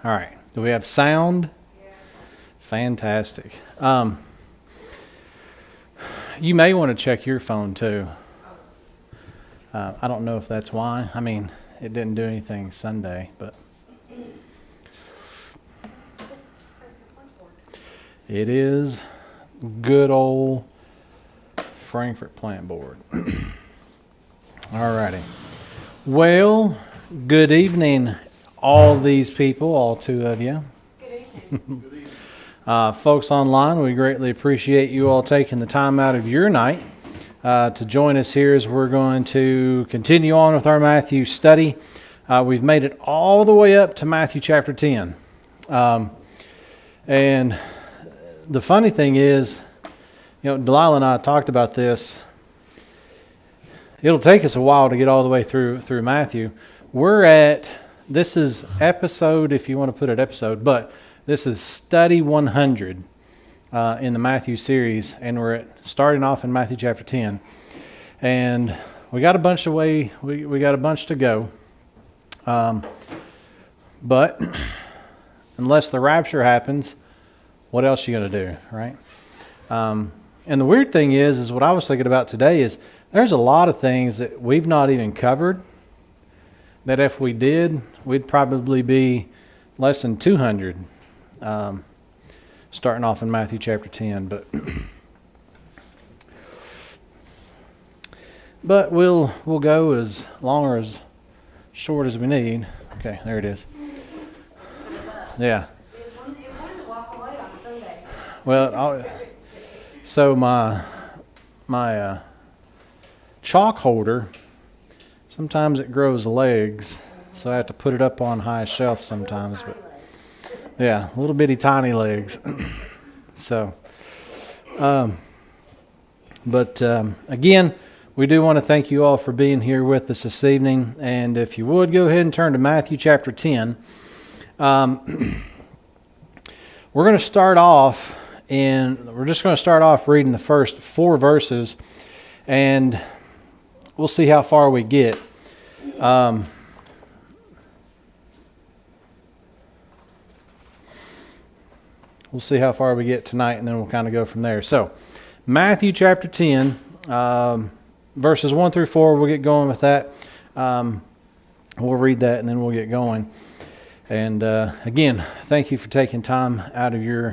All right. Do we have sound? Fantastic. You may want to check your phone too. I don't know if that's why. I mean, it didn't do anything Sunday, but it is good old Frankfurt plant board. All righty. Well, good evening, all these people, all two of you. Good evening. Folks online, we greatly appreciate you all taking the time out of your night to join us here as we're going to continue on with our Matthew study. We've made it all the way up to Matthew chapter 10. And the funny thing is, Delilah and I talked about this. It'll take us a while to get all the way through Matthew. This is episode, if you want to put it episode, but this is study 100 in the Matthew series, and we're starting off in Matthew chapter 10. And we got a bunch we got a bunch to go. But unless the rapture happens, what else are you going to do, right? And the weird thing is what I was thinking about today is there's a lot of things that we've not even covered that if we did, we'd probably be less than 200 starting off in Matthew chapter 10. But we'll go as long or as short as we need. Okay, there it is. Yeah. It wanted to walk away on Sunday. Well, so my chalk holder, sometimes it grows legs, so I have to put it up on high shelf sometimes. But yeah, little bitty tiny legs. So, again, we do want to thank you all for being here with us this evening. And if you would, go ahead and turn to Matthew chapter 10. We're going to start off reading the first 4 verses, and we'll see how far we get. We'll see how far we get tonight, and then we'll kind of go from there. So, Matthew chapter 10, verses 1 through 4, we'll get going with that. We'll read that, and then we'll get going. And again, thank you for taking time out of your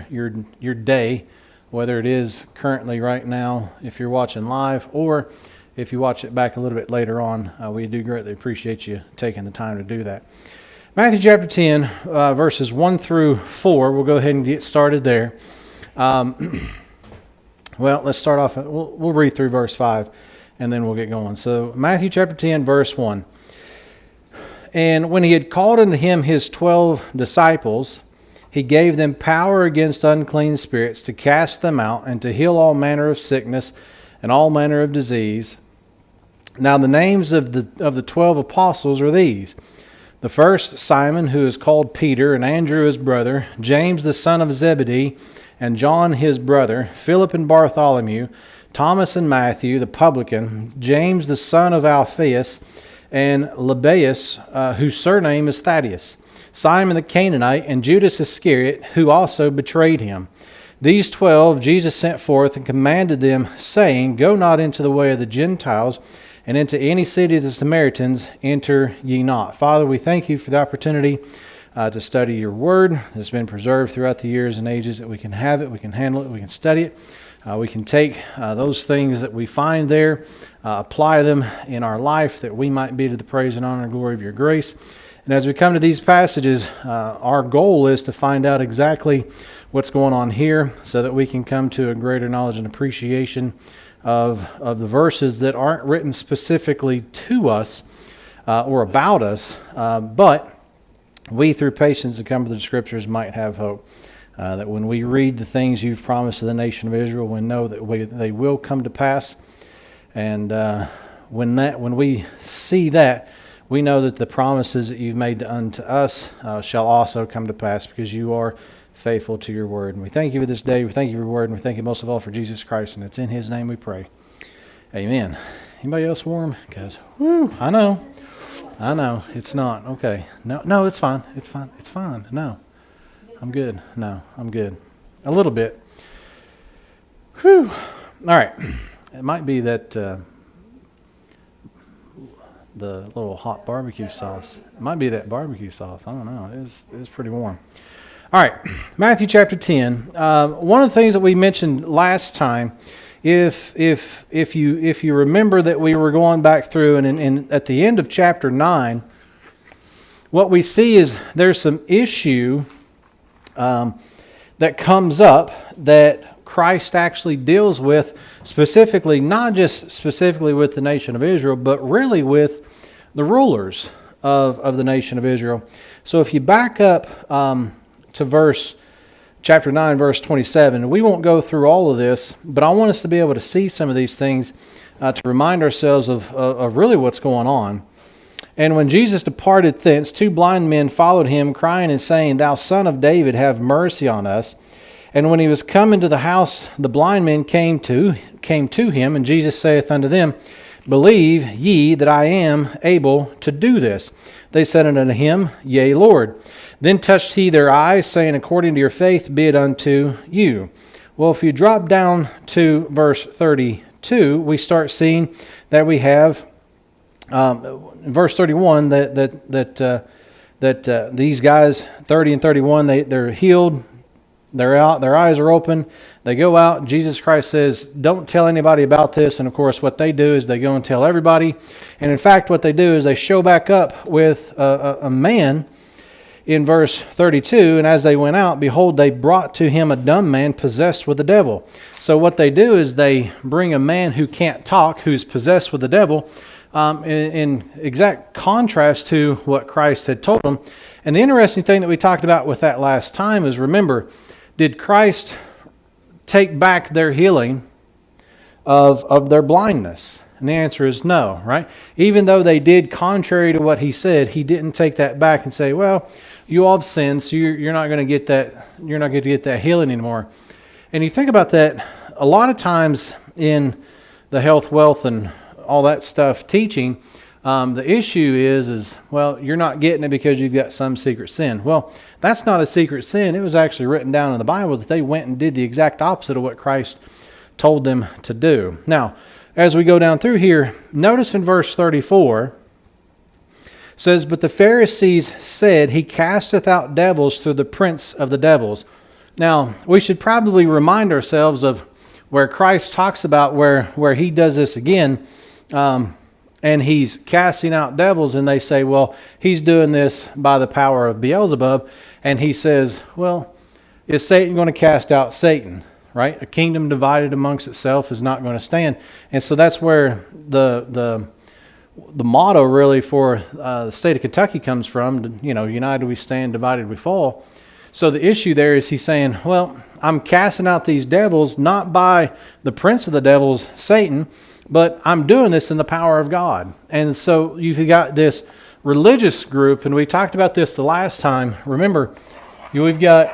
day, whether it is currently right now, if you're watching live, or if you watch it back a little bit later on. We do greatly appreciate you taking the time to do that. Matthew chapter 10, verses 1 through 4. We'll go ahead and get started there. Well, let's start off. We'll read through verse 5, and then we'll get going. So Matthew chapter 10, verse 1. And when he had called unto him his 12 disciples, he gave them power against unclean spirits to cast them out and to heal all manner of sickness and all manner of disease. Now the names of the 12 apostles are these: the first, Simon, who is called Peter, and Andrew his brother, James the son of Zebedee, and John his brother, Philip and Bartholomew, Thomas and Matthew the publican, James the son of Alphaeus, and Lebbaeus, whose surname is Thaddeus, Simon the Canaanite, and Judas Iscariot, who also betrayed him. These 12 Jesus sent forth and commanded them, saying, Go not into the way of the Gentiles, and into any city of the Samaritans enter ye not. Father, we thank you for the opportunity to study your word. It's been preserved throughout the years and ages that we can have it, we can handle it, we can study it. We can take those things that we find there, apply them in our life, that we might be to the praise and honor and glory of your grace. And as we come to these passages, our goal is to find out exactly what's going on here so that we can come to a greater knowledge and appreciation of the verses that aren't written specifically to us or about us, but we, through patience to come to the Scriptures, might have hope. That when we read the things you've promised to the nation of Israel, we know that they will come to pass. And when we see that, we know that the promises that you've made unto us shall also come to pass, because you are faithful to your word. And we thank you for this day. We thank you for your word. And we thank you most of all for Jesus Christ. And it's in his name we pray. Amen. Anybody else warm? Because, I know. I know. It's not. Okay. No, it's fine. It's fine. It's fine. No. I'm good. No, I'm good. A little bit. Whew. All right. It might be that the little hot barbecue sauce. It might be that barbecue sauce. I don't know. It's pretty warm. All right. Matthew chapter 10. One of the things that we mentioned last time, if you remember that we were going back through and at the end of chapter 9, what we see is there's some issue that comes up that Christ actually deals with specifically, not just specifically with the nation of Israel, but really with the rulers of the nation of Israel. So if you back up to chapter 9, verse 27, we won't go through all of this, but I want us to be able to see some of these things to remind ourselves of really what's going on. And when Jesus departed thence, 2 blind men followed him, crying and saying, Thou Son of David, have mercy on us. And when he was come into the house, the blind men came to him, and Jesus saith unto them, Believe ye that I am able to do this? They said unto him, Yea, Lord. Then touched he their eyes, saying, According to your faith be it unto you. Well, if you drop down to verse 32, we start seeing that we have verse 31 that these guys, 30 and 31, they're healed. They're out, their eyes are open, they go out, Jesus Christ says, don't tell anybody about this, and of course what they do is they go and tell everybody, and in fact what they do is they show back up with a man in verse 32, and as they went out, behold, they brought to him a dumb man possessed with the devil. So what they do is they bring a man who can't talk, who's possessed with the devil, in exact contrast to what Christ had told them. And the interesting thing that we talked about with that last time is, remember, did Christ take back their healing of their blindness? And the answer is no, right? Even though they did contrary to what he said, he didn't take that back and say, well, you all have sinned, so you're not going to get that, you're not going to get that healing anymore. And you think about that, a lot of times in the health, wealth, and all that stuff teaching, the issue is, well, you're not getting it because you've got some secret sin. Well, that's not a secret sin. It was actually written down in the Bible that they went and did the exact opposite of what Christ told them to do. Now, as we go down through here, notice in verse 34, says, But the Pharisees said, He casteth out devils through the prince of the devils. Now, we should probably remind ourselves of where Christ talks about where he does this again, and he's casting out devils, and they say, well, he's doing this by the power of Beelzebub. And he says, well, is Satan going to cast out Satan? Right? A kingdom divided amongst itself is not going to stand. And so that's where the motto really for the state of Kentucky comes from. You know, united we stand, divided we fall. So the issue there is he's saying, well, I'm casting out these devils not by the prince of the devils, Satan, but I'm doing this in the power of God. And so you've got this religious group, and we talked about this the last time. Remember, we've got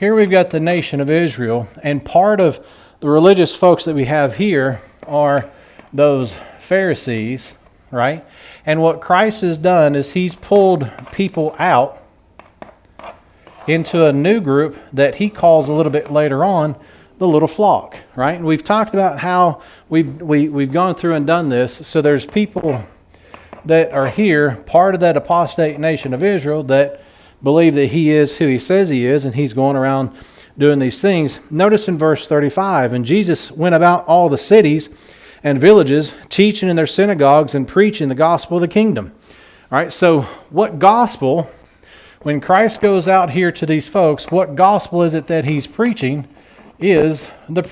the nation of Israel, and part of the religious folks that we have here are those Pharisees, right? And what Christ has done is he's pulled people out into a new group that he calls a little bit later on the little flock, right? And we've talked about how we've gone through and done this. So there's people that are here, part of that apostate nation of Israel, that believe that he is who he says he is, and he's going around doing these things. Notice in verse 35, And Jesus went about all the cities and villages, teaching in their synagogues and preaching the gospel of the kingdom. All right, so what gospel, when Christ goes out here to these folks, what gospel is it that he's preaching? Is the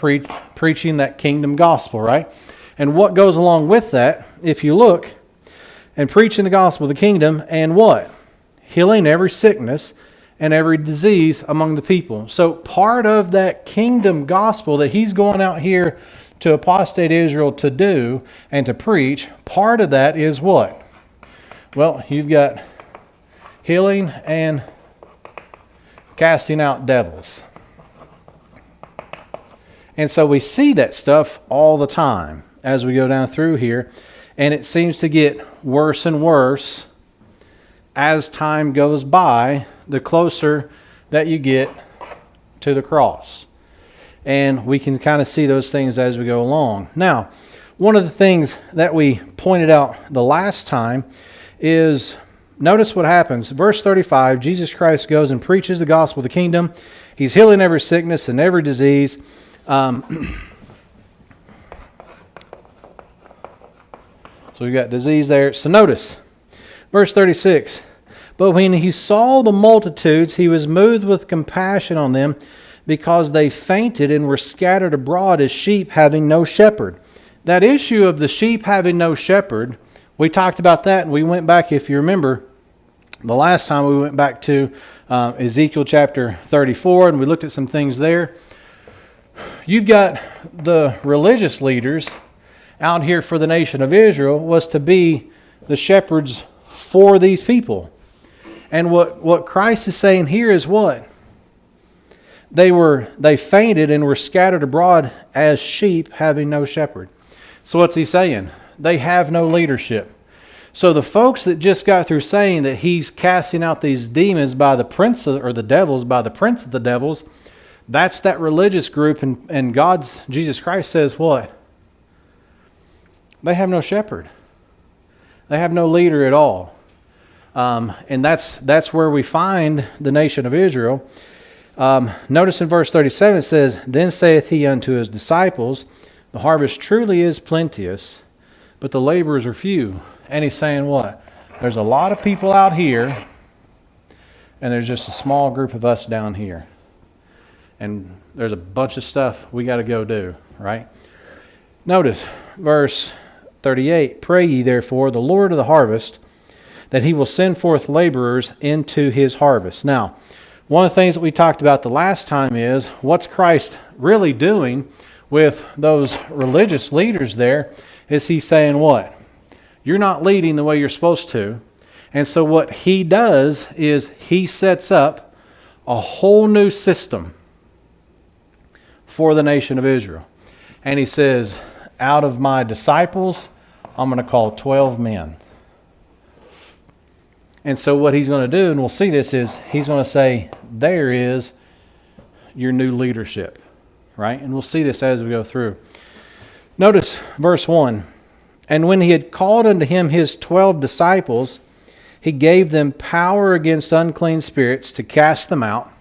preaching that kingdom gospel, right? And what goes along with that, if you look, and preaching the gospel of the kingdom, and what? Healing every sickness and every disease among the people. So part of that kingdom gospel that he's going out here to apostate Israel to do and to preach, part of that is what? Well, you've got healing and casting out devils. And so we see that stuff all the time as we go down through here. And it seems to get worse and worse as time goes by, the closer that you get to the cross. And we can kind of see those things as we go along. Now, one of the things that we pointed out the last time is, notice what happens. Verse 35, Jesus Christ goes and preaches the gospel of the kingdom. He's healing every sickness and every disease. So we've got disease there. So notice, verse 36, but when he saw the multitudes, he was moved with compassion on them, because they fainted and were scattered abroad as sheep having no shepherd. That issue of the sheep having no shepherd, we talked about that, and we went back, if you remember, the last time we went back to Ezekiel chapter 34, and we looked at some things there. You've got the religious leaders out here for the nation of Israel was to be the shepherds for these people. And what Christ is saying here is what? They fainted and were scattered abroad as sheep having no shepherd. So what's he saying? They have no leadership. So the folks that just got through saying that he's casting out these demons by the prince of, or the devils by the prince of the devils, that's that religious group, and Jesus Christ says what? They have no shepherd. They have no leader at all. And that's where we find the nation of Israel. Notice in verse 37 it says, then saith he unto his disciples, the harvest truly is plenteous, but the laborers are few. And he's saying what? There's a lot of people out here, and there's just a small group of us down here. And there's a bunch of stuff we got to go do, right? Notice verse 38, pray ye therefore the Lord of the harvest, that he will send forth laborers into his harvest. Now, one of the things that we talked about the last time is, what's Christ really doing with those religious leaders there? Is he saying what? You're not leading the way you're supposed to. And so what he does is he sets up a whole new system for the nation of Israel. And he says, out of my disciples, I'm going to call 12 men. And so what he's going to do, and we'll see this, is he's going to say, there is your new leadership, right? And we'll see this as we go through. Notice verse 1. And when he had called unto him his 12 disciples, he gave them power against unclean spirits to cast them out.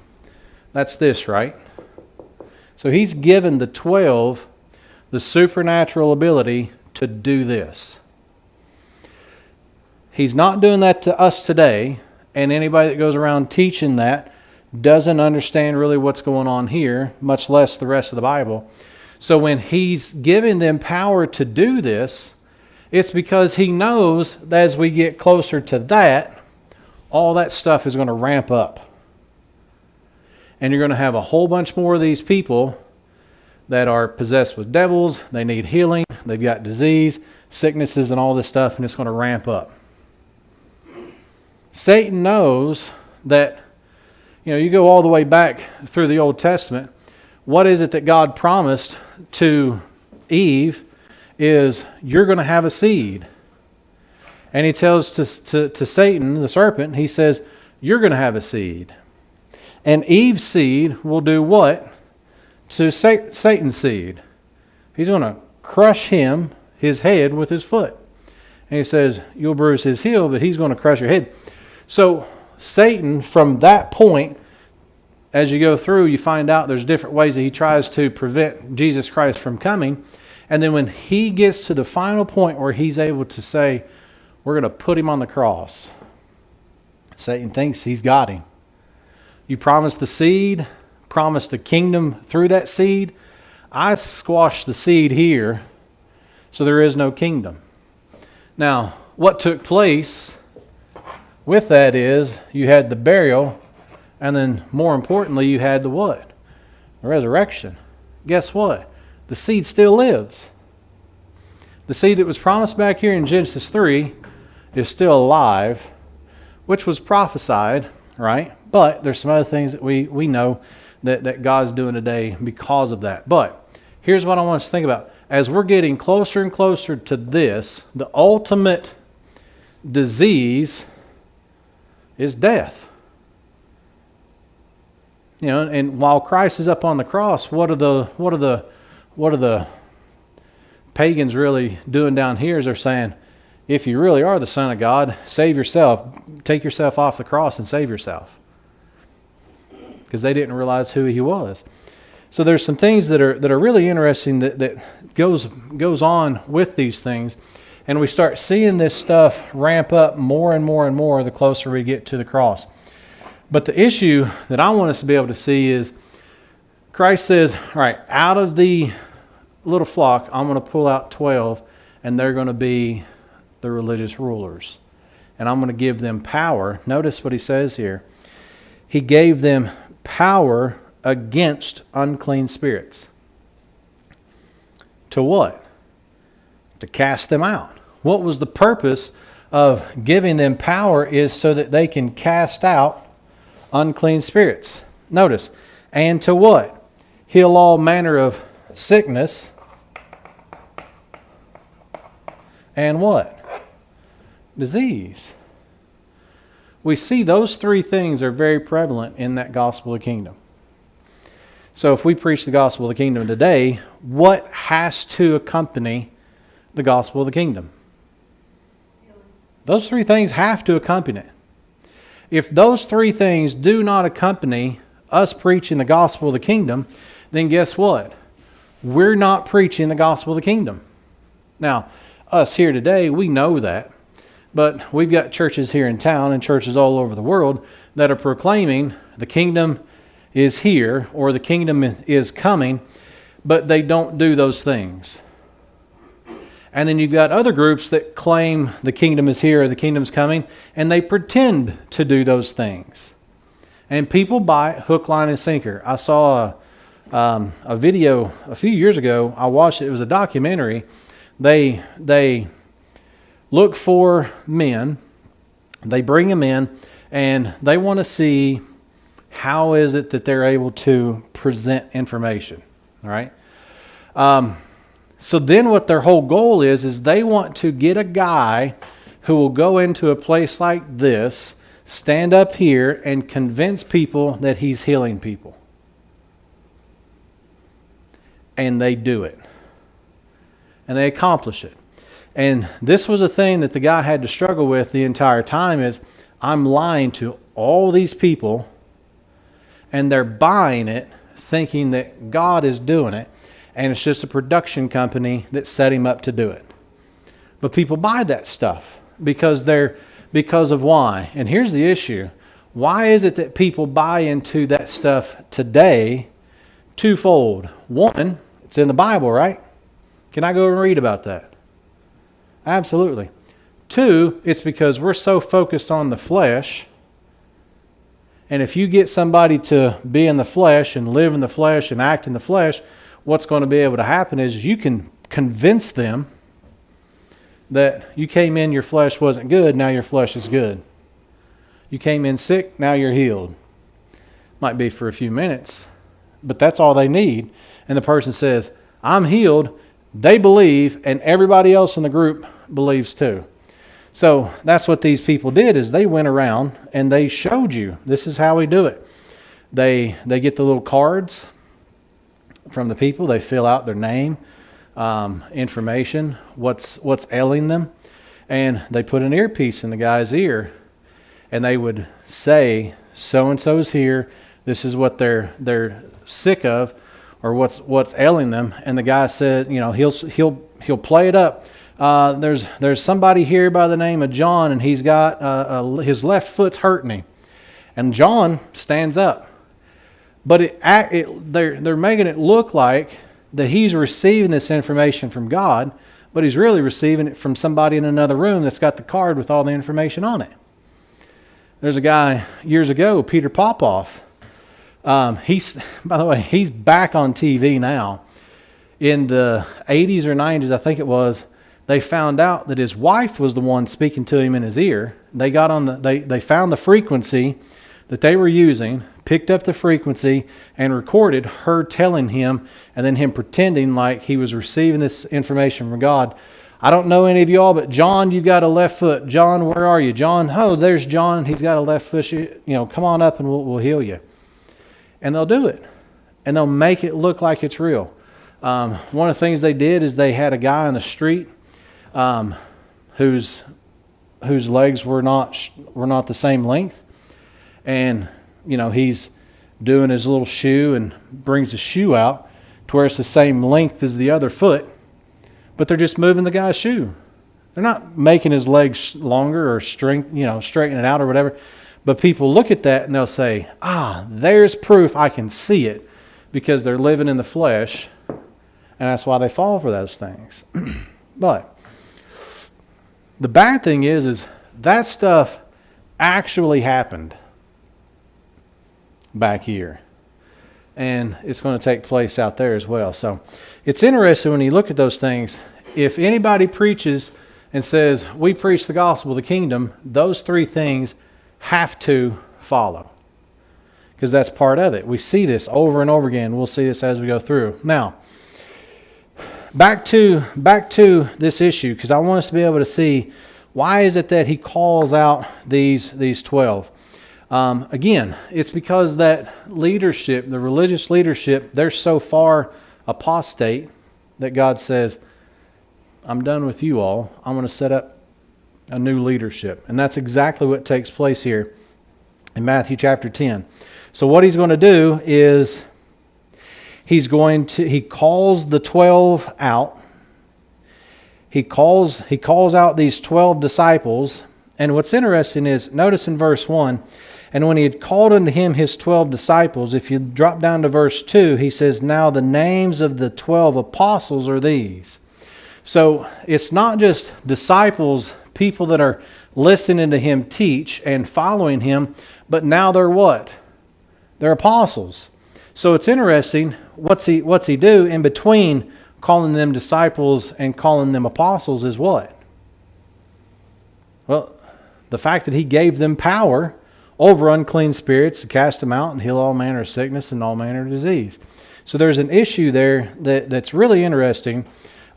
That's this, right? So he's given the 12 the supernatural ability to do this. He's not doing that to us today, and anybody that goes around teaching that doesn't understand really what's going on here, much less the rest of the Bible. So when he's giving them power to do this, it's because he knows that as we get closer to that, all that stuff is going to ramp up. And you're going to have a whole bunch more of these people that are possessed with devils, they need healing, they've got disease, sicknesses, and all this stuff, and it's going to ramp up. Satan knows that, you go all the way back through the Old Testament. What is it that God promised to Eve is you're going to have a seed. And he tells to Satan, the serpent, he says, you're going to have a seed. And Eve's seed will do what to Satan's seed? He's going to crush him, his head, with his foot. And he says, you'll bruise his heel, but he's going to crush your head. So Satan, from that point, as you go through, you find out there's different ways that he tries to prevent Jesus Christ from coming. And then when he gets to the final point where he's able to say, we're going to put him on the cross, Satan thinks he's got him. You promised the seed, promised the kingdom through that seed. I squashed the seed here, so there is no kingdom. Now, what took place with that is you had the burial, and then more importantly, you had the what? The resurrection. Guess what? The seed still lives. The seed that was promised back here in Genesis 3 is still alive, which was prophesied, right? But there's some other things that we know that God's doing today because of that. But here's what I want us to think about. as we're getting closer and closer to this, the ultimate disease is death. You know, and while Christ is up on the cross, what are the pagans really doing down here? Is they're saying, if you really are the Son of God, save yourself. Take yourself off the cross and save yourself. Because they didn't realize who he was. So there's some things that are really interesting that goes on with these things. And we start seeing this stuff ramp up more and more and more the closer we get to the cross. But the issue that I want us to be able to see is Christ says, all right, out of the little flock, I'm going to pull out 12, and they're going to be the religious rulers. And I'm going to give them power. Notice what he says here. He gave them power against unclean spirits. To what? To cast them out. What was the purpose of giving them power is so that they can cast out unclean spirits. Notice, and to what? Heal all manner of sickness. And what? Disease. We see those three things are very prevalent in that gospel of the kingdom. So if we preach the gospel of the kingdom today, what has to accompany the gospel of the kingdom? Those three things have to accompany it. If those three things do not accompany us preaching the gospel of the kingdom, then guess what? We're not preaching the gospel of the kingdom. Now, us here today, we know that. But we've got churches here in town and churches all over the world that are proclaiming the kingdom is here or the kingdom is coming, but they don't do those things. And then you've got other groups that claim the kingdom is here or the kingdom's coming, and they pretend to do those things. And people buy it hook, line, and sinker. I saw a video a few years ago. I watched it. It was a documentary. They look for men. They bring them in, and they want to see how is it that they're able to present information. All right? So then what their whole goal is they want to get a guy who will go into a place like this, stand up here, and convince people that he's healing people. And they do it. And they accomplish it. And this was a thing that the guy had to struggle with the entire time is, I'm lying to all these people, and they're buying it, thinking that God is doing it. And it's just a production company that set him up to do it. But people buy that stuff because of why? And here's the issue. Why is it that people buy into that stuff today? Twofold. One, it's in the Bible, right? Can I go and read about that? Absolutely. Two, it's because we're so focused on the flesh. And if you get somebody to be in the flesh and live in the flesh and act in the flesh, what's going to be able to happen is you can convince them that you came in, your flesh wasn't good, now your flesh is good. You came in sick, now you're healed. Might be for a few minutes, but that's all they need. And the person says, I'm healed, they believe, and everybody else in the group believes too. So that's what these people did is they went around and they showed you, this is how we do it. They get the little cards from the people. They fill out their name, information, what's ailing them, and they put an earpiece in the guy's ear, and they would say, "So-and-so's here. This is what they're sick of, or what's ailing them." And the guy said, he'll play it up. There's somebody here by the name of John, and he's got his left foot's hurting him, and John stands up. But they're making it look like that he's receiving this information from God, but he's really receiving it from somebody in another room that's got the card with all the information on it. There's a guy years ago, Peter Popoff. By the way, he's back on TV now. In the 80s or 90s, I think it was, they found out that his wife was the one speaking to him in his ear. They found the frequency that they were using, picked up the frequency and recorded her telling him, and then him pretending like he was receiving this information from God. I don't know any of y'all, but John, you've got a left foot. John, where are you? John, oh, there's John. He's got a left foot. Come on up and we'll heal you. And they'll do it. And they'll make it look like it's real. One of the things they did is they had a guy on the street whose legs were not the same length. And, he's doing his little shoe and brings the shoe out to where it's the same length as the other foot. But they're just moving the guy's shoe. They're not making his legs longer or straighten it out or whatever. But people look at that and they'll say, there's proof, I can see it, because they're living in the flesh, and that's why they fall for those things. But the bad thing is that stuff actually happened back here. And it's going to take place out there as well. So it's interesting when you look at those things. If anybody preaches and says, we preach the gospel of the kingdom, those three things have to follow. Because that's part of it. We see this over and over again. We'll see this as we go through. Now, back to this issue, because I want us to be able to see why is it that he calls out these 12. Again, it's because that leadership, the religious leadership, they're so far apostate that God says, I'm done with you all. I'm going to set up a new leadership. And that's exactly what takes place here in Matthew chapter 10. So what he's going to do is he calls the 12 out. He calls out these 12 disciples. And what's interesting is, notice in verse 1, and when he had called unto him his 12 disciples, if you drop down to verse 2, he says, now the names of the 12 apostles are these. So it's not just disciples, people that are listening to him teach and following him, but now they're what? They're apostles. So it's interesting, what's he do in between calling them disciples and calling them apostles is what? Well, the fact that he gave them power over unclean spirits to cast them out and heal all manner of sickness and all manner of disease. So there's an issue there that's really interesting.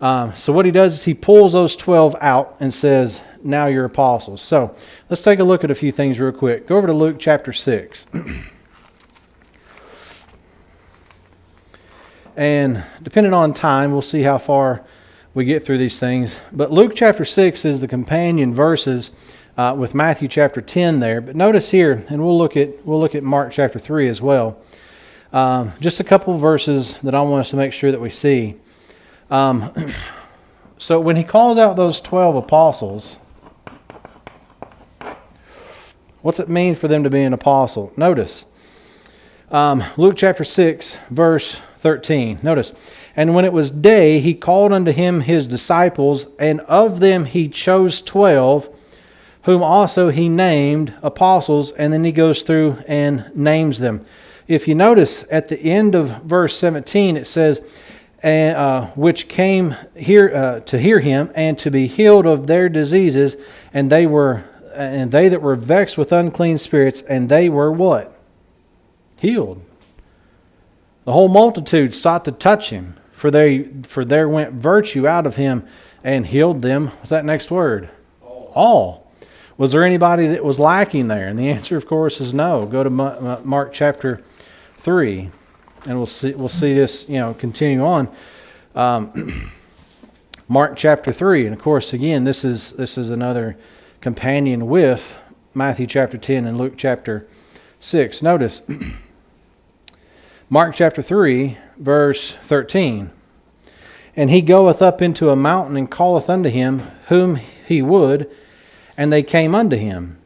So what he does is he pulls those 12 out and says, now you're apostles. So let's take a look at a few things real quick. Go over to Luke chapter 6. And depending on time, we'll see how far we get through these things. But Luke chapter 6 is the companion verses with Matthew chapter 10 there. But notice here, and we'll look at Mark chapter 3 as well. Just a couple of verses that I want us to make sure that we see. So when he calls out those 12 apostles, what's it mean for them to be an apostle? Notice, Luke chapter 6, verse 13. Notice, and when it was day, he called unto him his disciples, and of them he chose 12, whom also he named apostles, and then he goes through and names them. If you notice at the end of verse 17, it says, which came here to hear him and to be healed of their diseases, and they that were vexed with unclean spirits, and they were what? Healed. The whole multitude sought to touch him, for there went virtue out of him and healed them. What's that next word? All. Was there anybody that was lacking there? And the answer, of course, is no. Go to Mark chapter 3, and we'll see this, continue on. Mark chapter 3, and of course, again, this is another companion with Matthew chapter 10 and Luke chapter 6. Notice, Mark chapter 3, verse 13. And he goeth up into a mountain and calleth unto him whom he would, and they came unto him.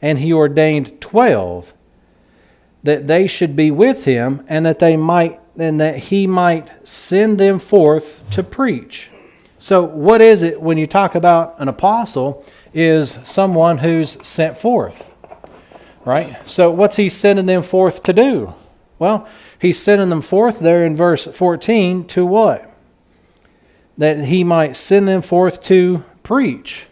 And he ordained 12, that they should be with him, and that he might send them forth to preach. So what is it when you talk about an apostle is someone who's sent forth, right? So what's he sending them forth to do? Well, he's sending them forth there in verse 14 to what? That he might send them forth to preach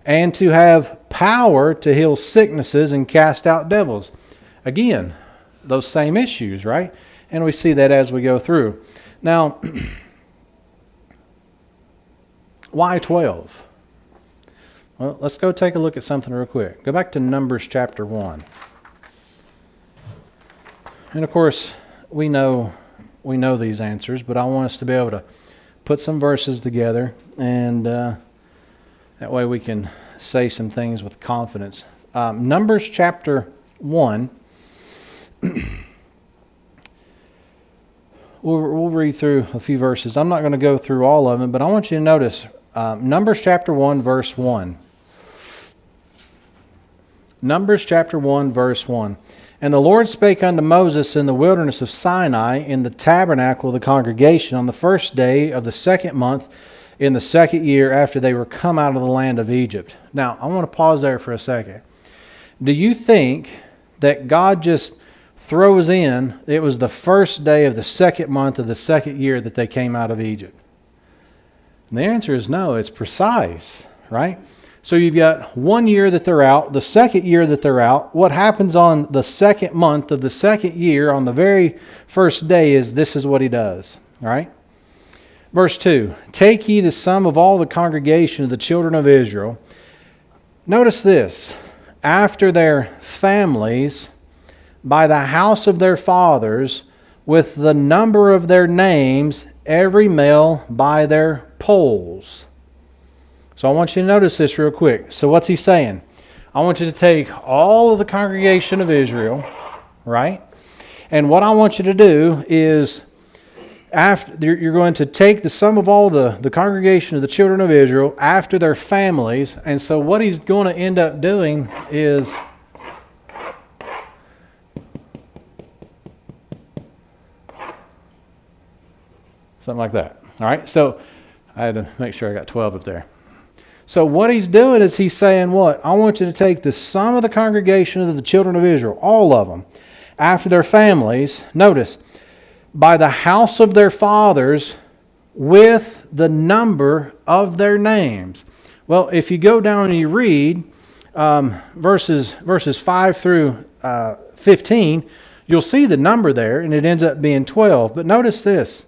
and to have power to heal sicknesses and cast out devils. Again, those same issues, right? And we see that as we go through. Now, why 12? Well, let's go take a look at something real quick. Go back to Numbers chapter 1. And of course, we know these answers, but I want us to be able to put some verses together, and that way we can say some things with confidence. Numbers chapter 1. We'll read through a few verses. I'm not going to go through all of them, but I want you to notice Numbers chapter 1, verse 1. Numbers chapter 1, verse 1. And the Lord spake unto Moses in the wilderness of Sinai in the tabernacle of the congregation on the first day of the second month in the second year after they were come out of the land of Egypt. Now, I want to pause there for a second. Do you think that God just throws in, it was the first day of the second month of the second year that they came out of Egypt? And the answer is no, it's precise, right? So you've got 1 year that they're out, the second year that they're out. What happens on the second month of the second year, on the very first day, is this is what he does, all right? Verse 2, take ye the sum of all the congregation of the children of Israel. Notice this, after their families, by the house of their fathers, with the number of their names, every male by their polls. So I want you to notice this real quick. So what's he saying? I want you to take all of the congregation of Israel, right? And what I want you to do is, after you're going to take the sum of all the congregation of the children of Israel after their families. And so what he's going to end up doing is something like that. All right, so I had to make sure I got 12 up there. So what he's doing is he's saying what? I want you to take the sum of the congregation of the children of Israel, all of them, after their families, notice, by the house of their fathers, with the number of their names. Well, if you go down and you read verses 5 through 15, you'll see the number there, and it ends up being 12. But notice this.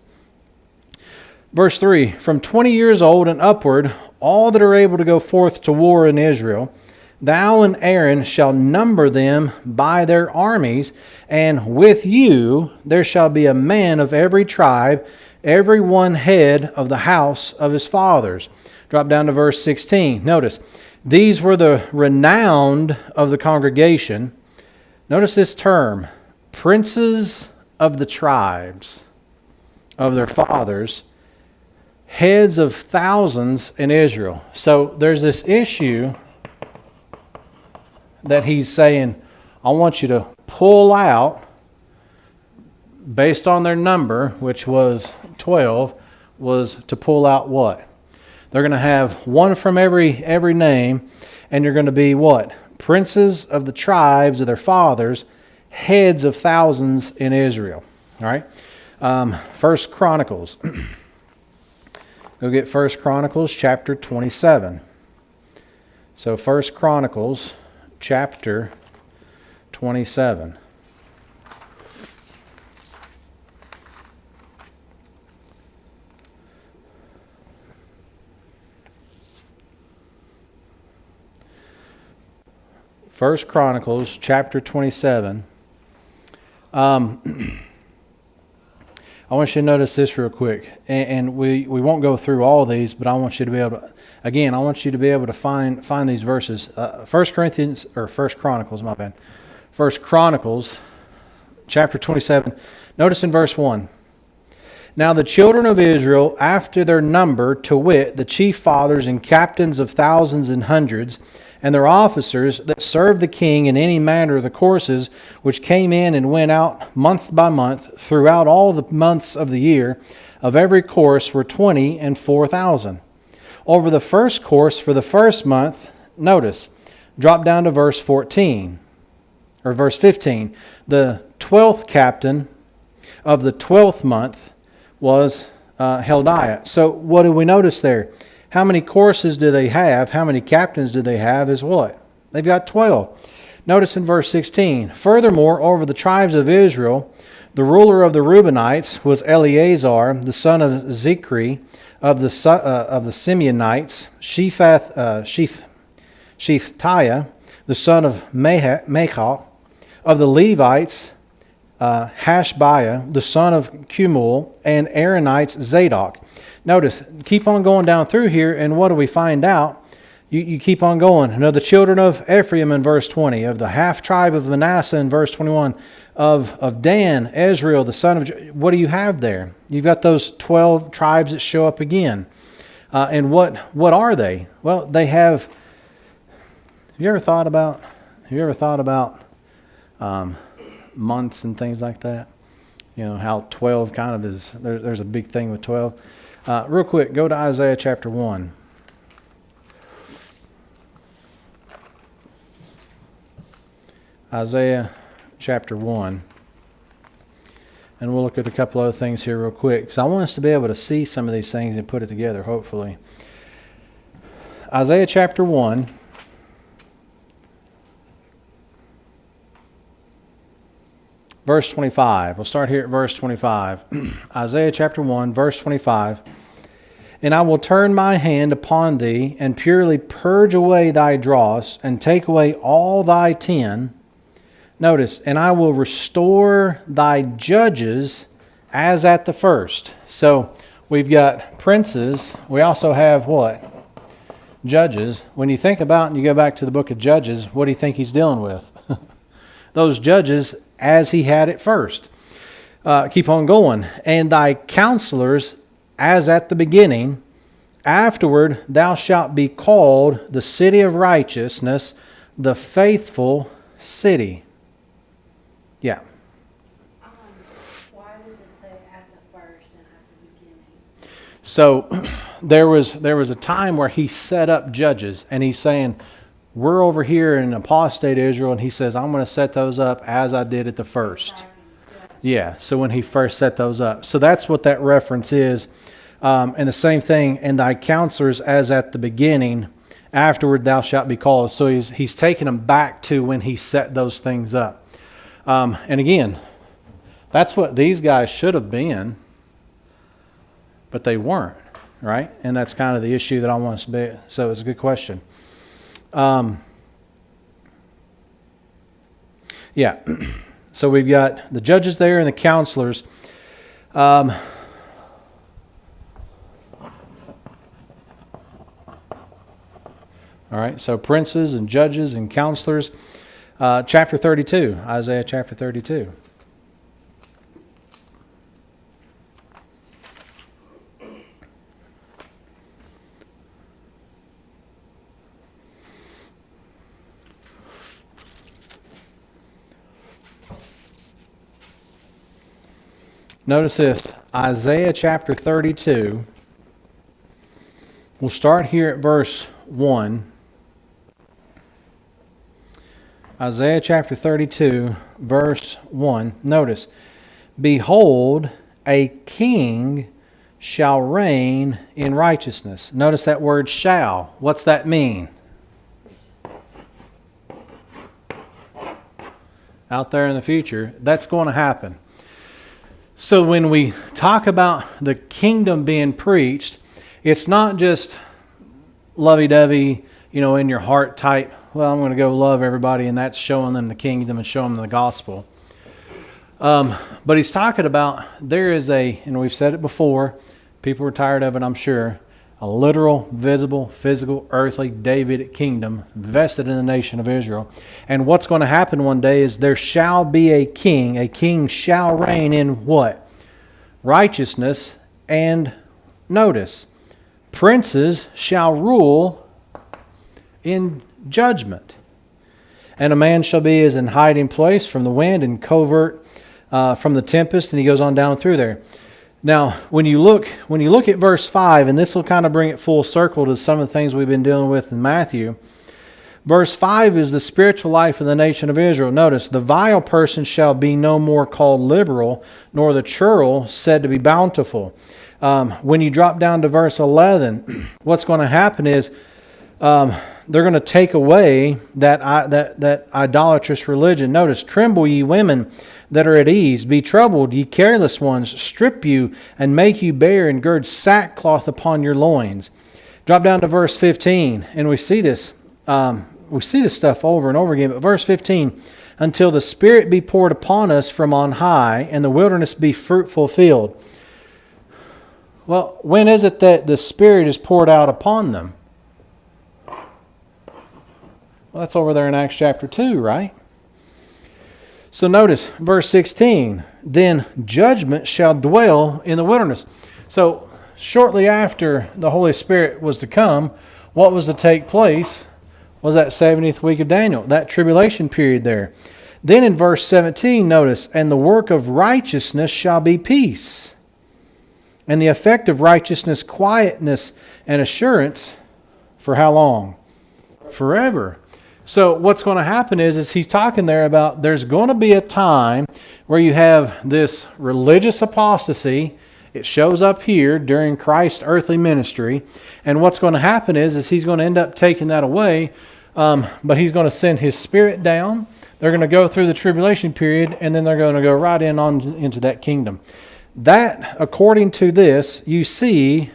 Verse 3, from 20 years old and upward, all that are able to go forth to war in Israel, thou and Aaron shall number them by their armies, and with you there shall be a man of every tribe, every one head of the house of his fathers. Drop down to verse 16. Notice, these were the renowned of the congregation. Notice this term, princes of the tribes of their fathers, heads of thousands in Israel. So there's this issue that he's saying, I want you to pull out, based on their number, which was 12, was to pull out what? They're going to have one from every name, and you're going to be what? Princes of the tribes of their fathers, heads of thousands in Israel. All right? First Chronicles. Go get 1 Chronicles chapter 27. So 1 Chronicles chapter 27. First Chronicles chapter 27. I want you to notice this real quick, and we won't go through all these, but I want you to be able to, again, I want you to be able to find these verses. 1 Chronicles, my bad. 1 Chronicles, chapter 27. Notice in verse 1. Now the children of Israel, after their number, to wit, the chief fathers and captains of thousands and hundreds, and their officers that served the king in any manner of the courses which came in and went out month by month throughout all the months of the year, of every course were 20 and 4,000. Over the first course for the first month, notice, drop down to verse 14, or verse 15. The 12th captain of the 12th month was Healeth. So what do we notice there? How many courses do they have? How many captains do they have is what? They've got 12. Notice in verse 16, furthermore, over the tribes of Israel, the ruler of the Reubenites was Eleazar, the son of Zichri, of the Simeonites, Shephatiah, the son of Machal, of the Levites, Hashbiah, the son of Kemuel, and Aaronites, Zadok. Notice, keep on going down through here, and what do we find out? You keep on going. And of the children of Ephraim in verse 20, of the half tribe of Manasseh in verse 21, of Dan, Israel, the son of... What do you have there? You've got those 12 tribes that show up again. And what are they? Well, they have... Have you ever thought about months and things like that? You know, how 12 kind of is... There's a big thing with 12. Real quick, go to Isaiah chapter 1. Isaiah chapter 1. And we'll look at a couple other things here real quick, because I want us to be able to see some of these things and put it together, hopefully. Isaiah chapter 1. Verse 25. We'll start here at verse 25. Isaiah chapter 1, verse 25. And I will turn my hand upon thee, and purely purge away thy dross, and take away all thy tin. Notice, and I will restore thy judges as at the first. So we've got princes. We also have what? Judges. When you think about and you go back to the book of Judges, what do you think he's dealing with? Those judges as he had at first. Keep on going. And thy counselors as at the beginning. Afterward thou shalt be called the city of righteousness, the faithful city. Yeah. Why does it say at the first and at the beginning? So there was a time where he set up judges, and he's saying, we're over here in apostate Israel, and he says, I'm going to set those up as I did at the first. Yeah, so when he first set those up. So that's what that reference is. And the same thing, and thy counselors as at the beginning, afterward thou shalt be called. So he's taking them back to when he set those things up. And again, that's what these guys should have been, but they weren't, right? And that's kind of the issue that I want us to be. So it's a good question. Yeah. So we've got the judges there and the counselors. All right. So princes and judges and counselors. Chapter 32, Isaiah chapter 32. Notice this, Isaiah chapter 32. We'll start here at verse 1. Isaiah chapter 32, verse 1. Notice, behold, a king shall reign in righteousness. Notice that word shall. What's that mean? Out there in the future, that's going to happen. So when we talk about the kingdom being preached, it's not just lovey-dovey, in your heart type, well, I'm going to go love everybody, and that's showing them the kingdom and showing them the gospel. But he's talking about there is and we've said it before, people are tired of it, I'm sure, a literal, visible, physical, earthly Davidic kingdom vested in the nation of Israel. And what's going to happen one day is there shall be a king shall reign in what? Righteousness, and notice, princes shall rule in judgment. And a man shall be as in hiding place from the wind and covert from the tempest. And he goes on down through there. Now, when you look at verse 5, and this will kind of bring it full circle to some of the things we've been dealing with in Matthew. Verse 5 is the spiritual life of the nation of Israel. Notice, the vile person shall be no more called liberal, nor the churl said to be bountiful. When you drop down to verse 11, what's going to happen is they're going to take away that idolatrous religion. Notice, tremble ye women that are at ease, be troubled ye careless ones, strip you and make you bare, and gird sackcloth upon your loins. Drop down to verse 15, and we see this. We see this stuff over and over again. But verse 15, until the Spirit be poured upon us from on high, and the wilderness be fruitful field. Well, when is it that the Spirit is poured out upon them? Well, that's over there in Acts chapter 2, right? So notice verse 16, then judgment shall dwell in the wilderness. So shortly after the Holy Spirit was to come, what was to take place was that 70th week of Daniel, that tribulation period there. Then in verse 17, notice, and the work of righteousness shall be peace, and the effect of righteousness, quietness, and assurance, for how long? Forever. So what's going to happen is he's talking there about there's going to be a time where you have this religious apostasy. It shows up here during Christ's earthly ministry. And what's going to happen is he's going to end up taking that away, but he's going to send his Spirit down. They're going to go through the tribulation period, and then they're going to go right on into that kingdom. That, according to this, you see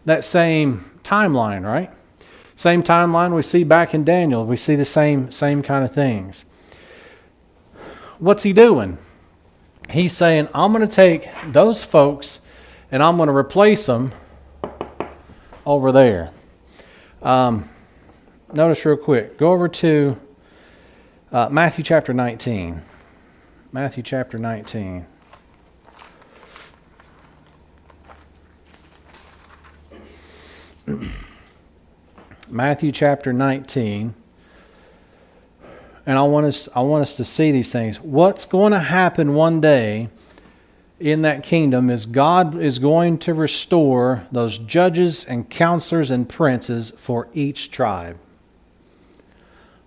that same timeline, right? Same timeline we see back in Daniel. We see the same kind of things. What's he doing? He's saying, I'm going to take those folks and I'm going to replace them over there. Notice real quick. Go over to Matthew chapter 19. Matthew chapter 19. Matthew chapter 19. And I want us to see these things. What's going to happen one day in that kingdom is God is going to restore those judges and counselors and princes for each tribe.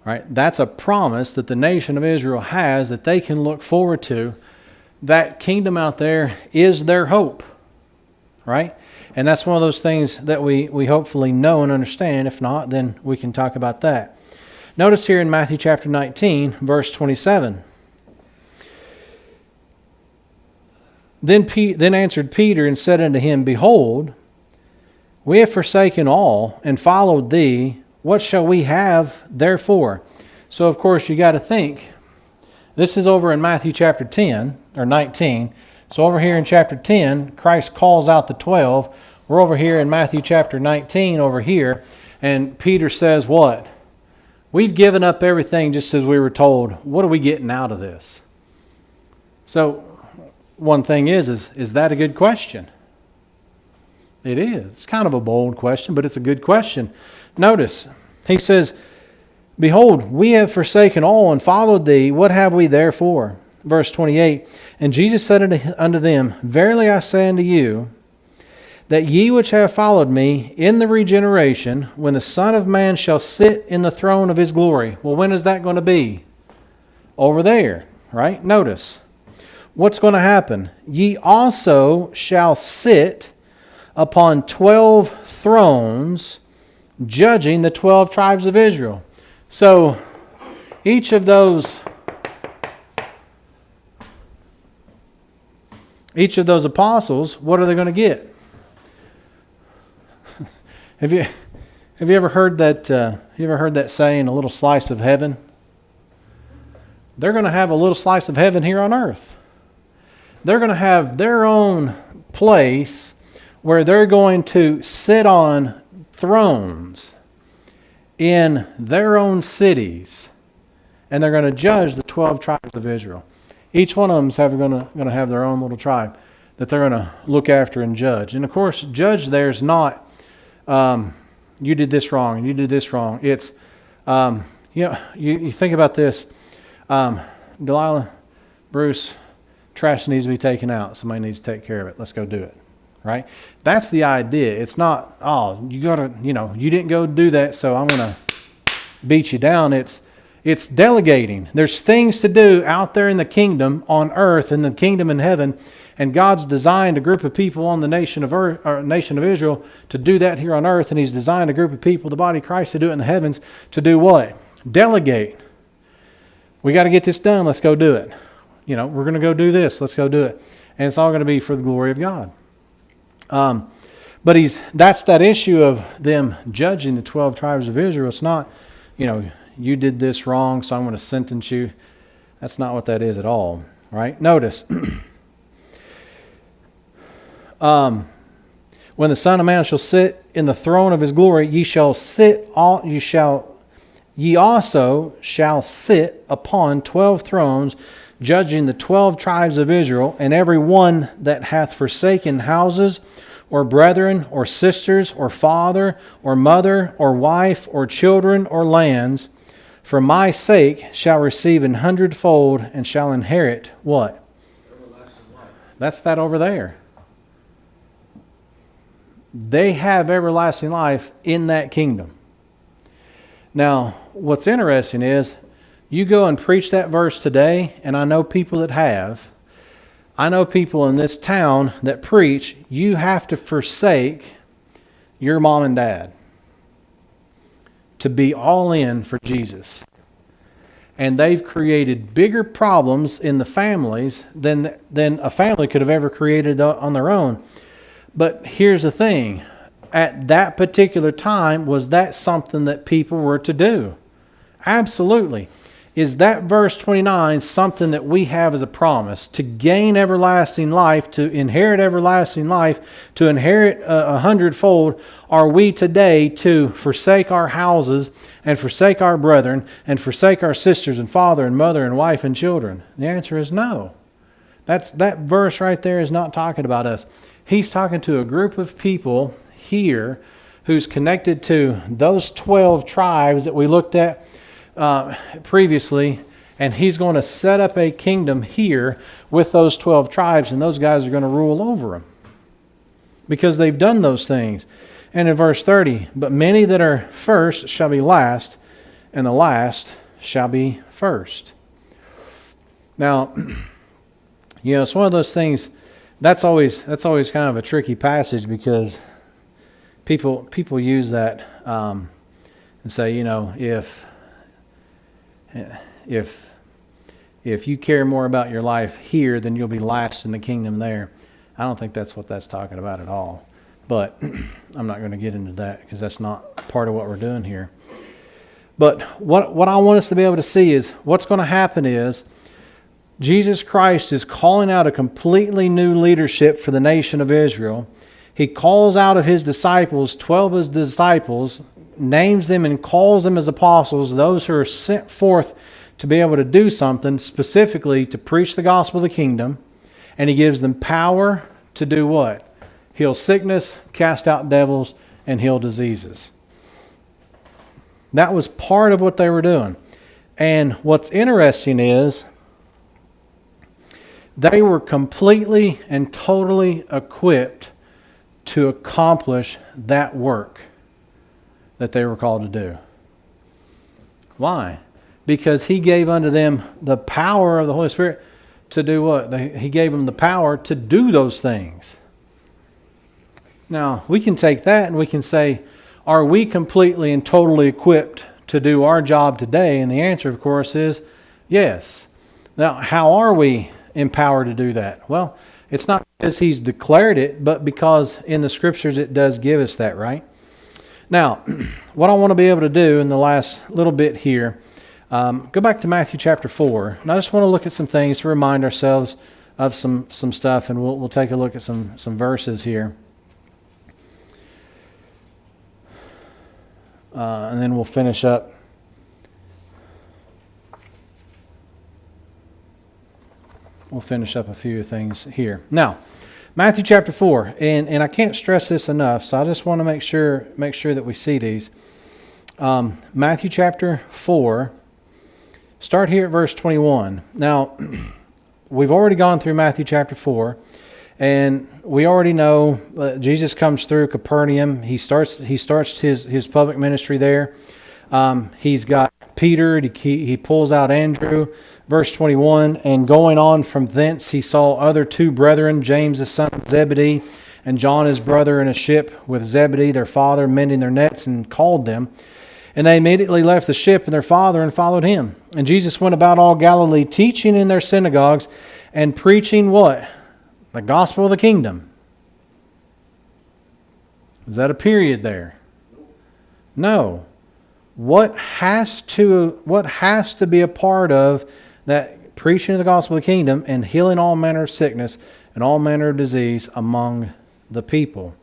Right? That's a promise that the nation of Israel has that they can look forward to. That kingdom out there is their hope. Right? And that's one of those things that we hopefully know and understand. If not, then we can talk about that. Notice here in Matthew chapter 19, verse 27. Then answered Peter and said unto him, Behold, we have forsaken all and followed thee. What shall we have therefore? So of course you got to think. This is over in Matthew chapter 10 or 19. So over here in chapter 10, Christ calls out the 12. We're over here in Matthew chapter 19 over here. And Peter says what? We've given up everything just as we were told. What are we getting out of this? So one thing is that a good question? It is. It's kind of a bold question, but it's a good question. Notice, he says, Behold, we have forsaken all and followed thee. What have we therefore? Verse 28, And Jesus said unto them, Verily I say unto you, that ye which have followed me in the regeneration, when the Son of Man shall sit in the throne of his glory. Well, when is that going to be? Over there, right? Notice. What's going to happen? Ye also shall sit upon 12 thrones, judging the 12 tribes of Israel. So, each of those apostles, what are they going to get? Have you ever heard that? You ever heard that saying, "A little slice of heaven"? They're going to have a little slice of heaven here on earth. They're going to have their own place where they're going to sit on thrones in their own cities, and they're going to judge the 12 tribes of Israel. Each one of them is going to have their own little tribe that they're going to look after and judge. And of course, judge there is not. You did this wrong, and you did this wrong. It's, you think about this. Delilah, Bruce, trash needs to be taken out. Somebody needs to take care of it. Let's go do it. Right? That's the idea. It's not, you didn't go do that, so I'm going to beat you down. It's delegating. There's things to do out there in the kingdom on earth and the kingdom in heaven, And God's designed a group of people on the nation of earth, or nation of Israel to do that here on earth, and He's designed a group of people, the body of Christ, to do it in the heavens, to do what? Delegate. We got to get this done. Let's go do it. You know, we're going to go do this. Let's go do it. And it's all going to be for the glory of God. But that's that issue of them judging the 12 tribes of Israel. It's not, you know, you did this wrong, so I'm going to sentence you. That's not what that is at all, right? Notice, when the Son of Man shall sit in the throne of His glory, ye also shall sit upon 12 thrones, judging the 12 tribes of Israel, and every one that hath forsaken houses, or brethren, or sisters, or father, or mother, or wife, or children, or lands, for my sake shall receive 100-fold, and shall inherit what? Everlasting life. That's that over there. They have everlasting life in that kingdom. Now, what's interesting is, you go and preach that verse today, and I know people that have. I know people in this town that preach, you have to forsake your mom and dad to be all in for Jesus. And they've created bigger problems in the families than a family could have ever created on their own. But here's the thing. At that particular time, was that something that people were to do? Absolutely. Is that verse 29 something that we have as a promise to gain everlasting life, to inherit everlasting life, to inherit 100-fold? Are we today to forsake our houses and forsake our brethren and forsake our sisters and father and mother and wife and children? The answer is no. That verse right there is not talking about us. He's talking to a group of people here who's connected to those 12 tribes that we looked at previously, and He's going to set up a kingdom here with those 12 tribes, and those guys are going to rule over them because they've done those things. And in verse 30, but many that are first shall be last, and the last shall be first. Now, you know, it's one of those things that's always kind of a tricky passage, because people use that and say, you know, if you care more about your life here, then you'll be last in the kingdom there. I don't think that's what that's talking about at all. But I'm not going to get into that because that's not part of what we're doing here. But what I want us to be able to see is what's going to happen is Jesus Christ is calling out a completely new leadership for the nation of Israel. He calls out of His disciples, 12 of His disciples, names them and calls them as apostles, those who are sent forth to be able to do something, specifically to preach the gospel of the kingdom. And He gives them power to do what? Heal sickness, cast out devils, and heal diseases. That was part of what they were doing. And what's interesting is they were completely and totally equipped to accomplish that work that they were called to do. Why? Because He gave unto them the power of the Holy Spirit to do what? He gave them the power to do those things. Now, we can take that and we can say, are we completely and totally equipped to do our job today? And the answer, of course, is yes. Now, how are we empowered to do that? Well, it's not because He's declared it, but because in the Scriptures it does give us that, right? Now, what I want to be able to do in the last little bit here, go back to Matthew chapter 4. And I just want to look at some things to remind ourselves of some stuff, and we'll take a look at some verses here. And then we'll finish up. We'll finish up a few things here. Now, Matthew chapter 4, and I can't stress this enough, so I just want to make sure that we see these. Matthew chapter 4, start here at verse 21. Now, we've already gone through Matthew chapter 4, and we already know Jesus comes through Capernaum. He starts his public ministry there. He's got Peter. He pulls out Andrew. Verse 21, and going on from thence he saw other two brethren, James the son of Zebedee, and John his brother, in a ship with Zebedee their father, mending their nets, and called them. And they immediately left the ship and their father and followed him. And Jesus went about all Galilee, teaching in their synagogues and preaching what? The gospel of the kingdom. Is that a period there? No. What has to be a part of that preaching of the gospel of the kingdom and healing all manner of sickness and all manner of disease among the people?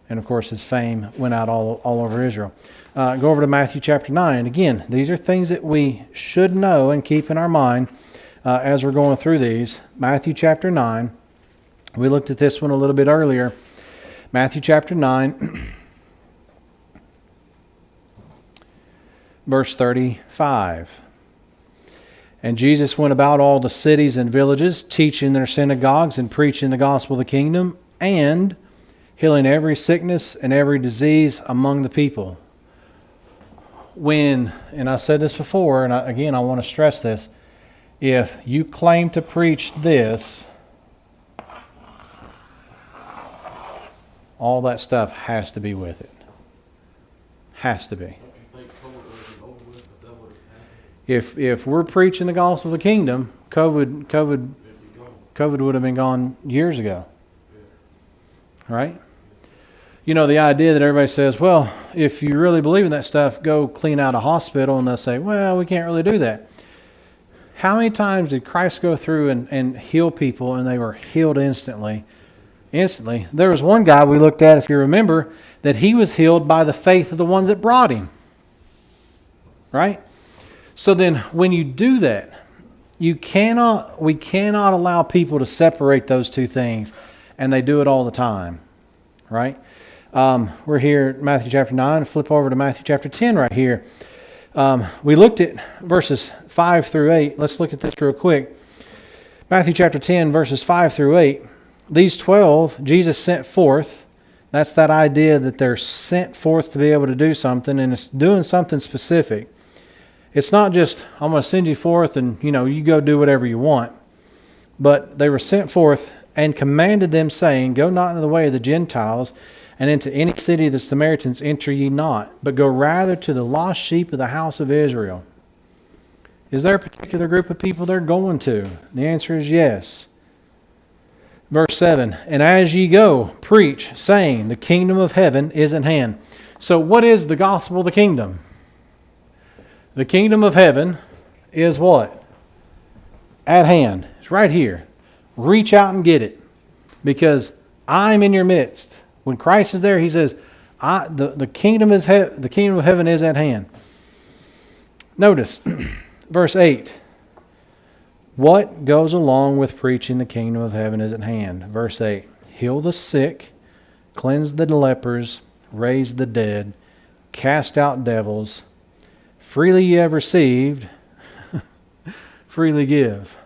And of course his fame went out all over Israel. Go over to Matthew chapter 9. Again, these are things that we should know and keep in our mind as we're going through these. Matthew chapter 9. We looked at this one a little bit earlier. Matthew chapter 9, verse 35. And Jesus went about all the cities and villages, teaching their synagogues and preaching the gospel of the kingdom, and healing every sickness and every disease among the people. And I said this before, and again I want to stress this, if you claim to preach this, all that stuff has to be with it. Has to be. If we're preaching the gospel of the kingdom, COVID would have been gone years ago. Right? You know, the idea that everybody says, well, if you really believe in that stuff, go clean out a hospital, and they'll say, well, we can't really do that. How many times did Christ go through and heal people and they were healed instantly? There was one guy we looked at, if you remember, that he was healed by the faith of the ones that brought him. Right? So then when you do that, we cannot allow people to separate those two things, and they do it all the time. Right? We're here at Matthew chapter 9. Flip over to Matthew chapter 10 right here. We looked at verses 5 through 8. Let's look at this real quick. Matthew chapter 10, verses 5 through 8. These 12, Jesus sent forth. That's that idea that they're sent forth to be able to do something, and it's doing something specific. It's not just, I'm going to send you forth and, you go do whatever you want. But they were sent forth and commanded them, saying, go not into the way of the Gentiles, and into any city of the Samaritans enter ye not, but go rather to the lost sheep of the house of Israel. Is there a particular group of people they're going to? The answer is yes. Verse 7, and as ye go, preach, saying, the kingdom of heaven is at hand. So what is the gospel of the kingdom? The kingdom of heaven is what? At hand. It's right here. Reach out and get it, because I'm in your midst. When Christ is there, he says, the kingdom of heaven is at hand. Notice, verse 8. What goes along with preaching the kingdom of heaven is at hand? Verse 8. Heal the sick, cleanse the lepers, raise the dead, cast out devils. Freely ye have received, freely give.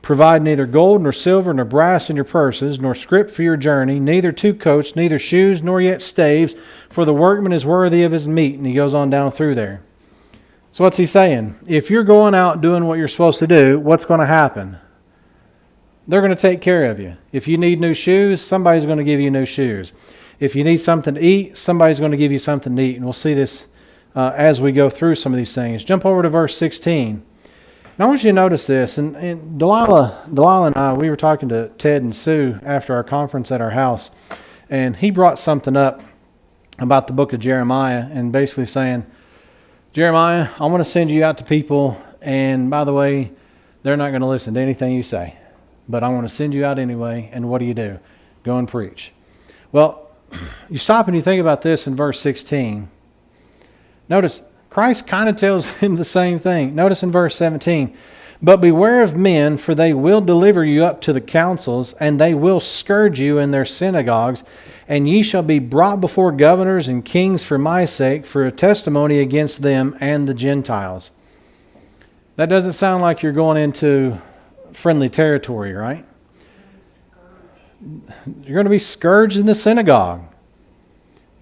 Provide neither gold, nor silver, nor brass in your purses, nor scrip for your journey, neither two coats, neither shoes, nor yet staves, for the workman is worthy of his meat. And he goes on down through there. So what's he saying? If you're going out doing what you're supposed to do, what's going to happen? They're going to take care of you. If you need new shoes, somebody's going to give you new shoes. If you need something to eat, somebody's going to give you something to eat. And we'll see this as we go through some of these things. Jump over to verse 16. Now I want you to notice this. And Delilah and I, we were talking to Ted and Sue after our conference at our house. And he brought something up about the book of Jeremiah and basically saying, Jeremiah, I want to send you out to people, and by the way, they're not going to listen to anything you say. But I want to send you out anyway, and what do? Go and preach. Well, you stop and you think about this in verse 16. Notice, Christ kind of tells him the same thing. Notice in verse 17, but beware of men, for they will deliver you up to the councils, and they will scourge you in their synagogues, and ye shall be brought before governors and kings for my sake, for a testimony against them and the Gentiles. That doesn't sound like you're going into friendly territory, right? You're going to be scourged in the synagogue.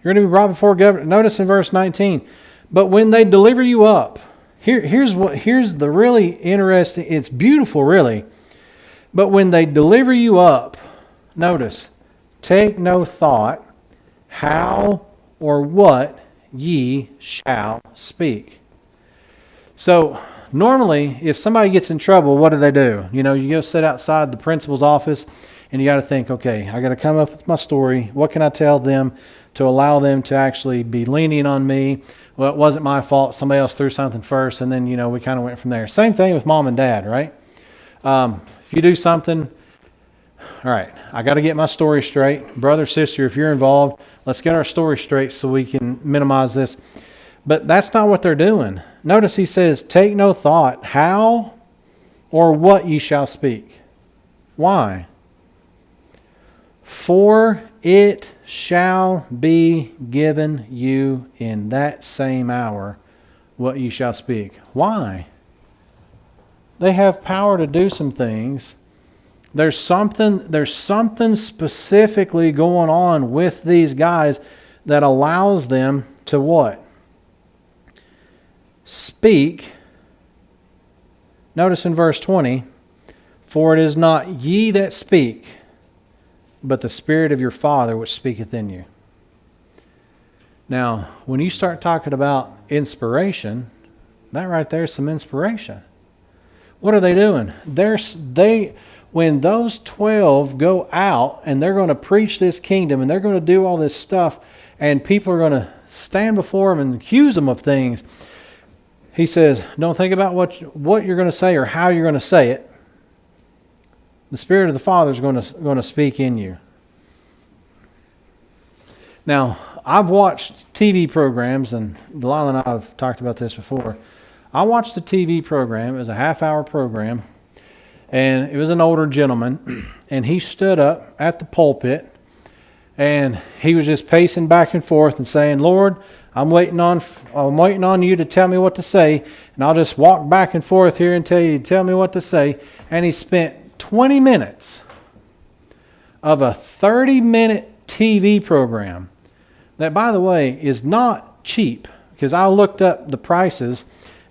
You're going to be brought before governors. Notice in verse 19, but when they deliver you up, Here's the really interesting, it's beautiful really. But when they deliver you up, notice, take no thought how or what ye shall speak. So normally, if somebody gets in trouble, what do? You go sit outside the principal's office and you got to think, okay, I got to come up with my story. What can I tell them to allow them to actually be lenient on me? Well, it wasn't my fault. Somebody else threw something first, and then, we kind of went from there. Same thing with mom and dad, right? If you do something, all right, I got to get my story straight. Brother, sister, if you're involved, let's get our story straight so we can minimize this. But that's not what they're doing. Notice he says, take no thought how or what ye shall speak. Why? For it shall be given you in that same hour what ye shall speak. Why? They have power to do some things. There's something specifically going on with these guys that allows them to what? Speak. Notice in verse 20, for it is not ye that speak, but the Spirit of your Father which speaketh in you. Now, when you start talking about inspiration, that right there is some inspiration. What are they doing? When those 12 go out and they're going to preach this kingdom and they're going to do all this stuff and people are going to stand before them and accuse them of things, he says, don't think about what you're going to say or how you're going to say it. The Spirit of the Father is going to speak in you. Now, I've watched TV programs, and Delilah and I have talked about this before. I watched a TV program. It was a half-hour program, and it was an older gentleman, and he stood up at the pulpit, and he was just pacing back and forth and saying, Lord, I'm waiting on you to tell me what to say, and I'll just walk back and forth here until you tell me what to say. And he spent 20 minutes of a 30-minute TV program that, by the way, is not cheap, because I looked up the prices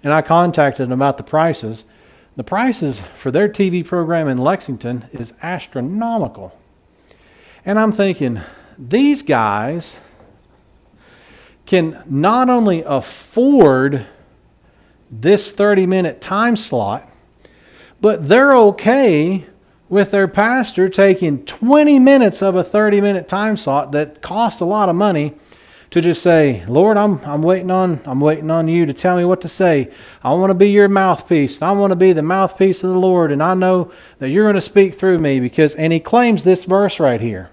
and I contacted them about the prices. The prices for their TV program in Lexington is astronomical. And I'm thinking, these guys can not only afford this 30-minute time slot, but they're okay with their pastor taking 20 minutes of a 30-minute time slot that cost a lot of money to just say, Lord, I'm waiting on you to tell me what to say. I want to be your mouthpiece. I want to be the mouthpiece of the Lord, and I know that you're going to speak through me and he claims this verse right here.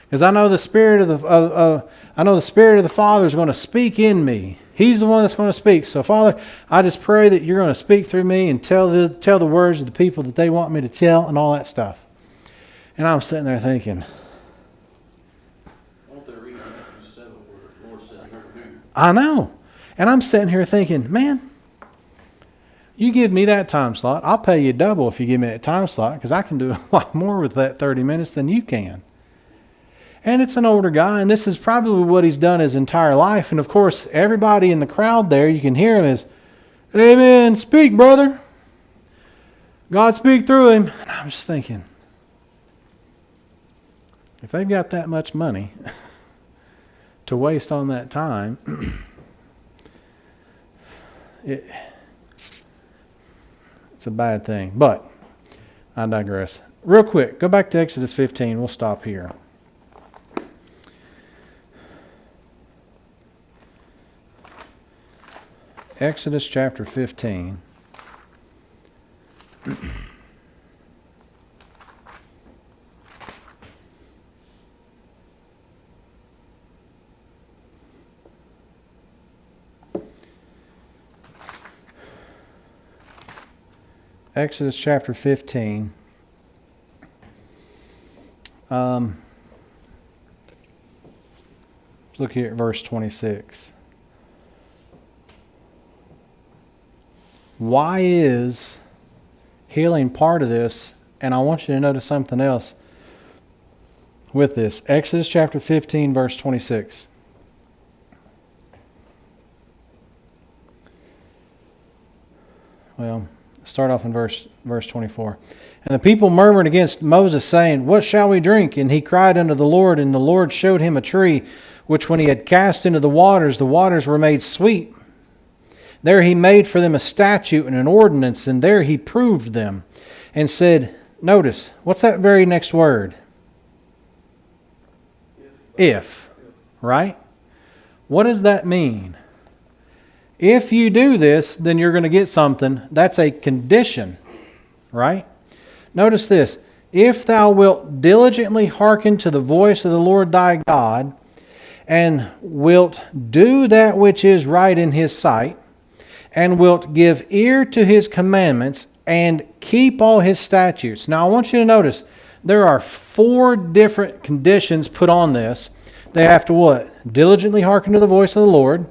Because I know the Spirit of the Father is going to speak in me. He's the one that's going to speak. So, Father, I just pray that you're going to speak through me and tell the words of the people that they want me to tell and all that stuff. And I'm sitting there thinking, I know. And I'm sitting here thinking, man, you give me that time slot, I'll pay you double if you give me that time slot, because I can do a lot more with that 30 minutes than you can. And it's an older guy, and this is probably what he's done his entire life. And of course, everybody in the crowd there, you can hear him is, amen, speak, brother. God speak through him. And I'm just thinking, if they've got that much money to waste on that time, it's a bad thing. But I digress. Real quick, go back to Exodus 15. We'll stop here. Exodus chapter 15. Exodus chapter 15. Let's look here at verse 26. Why is healing part of this? And I want you to notice something else with this. Exodus chapter 15, verse 26. Well, start off in verse 24. And the people murmured against Moses, saying, What shall we drink? And he cried unto the Lord, and the Lord showed him a tree, which when he had cast into the waters were made sweet. There he made for them a statute and an ordinance, and there he proved them, and said, notice, what's that very next word? If, right? What does that mean? If you do this, then you're going to get something. That's a condition, right? Notice this. If thou wilt diligently hearken to the voice of the Lord thy God, and wilt do that which is right in his sight, and wilt give ear to his commandments, and keep all his statutes. Now I want you to notice, there are 4 different conditions put on this. They have to what? Diligently hearken to the voice of the Lord,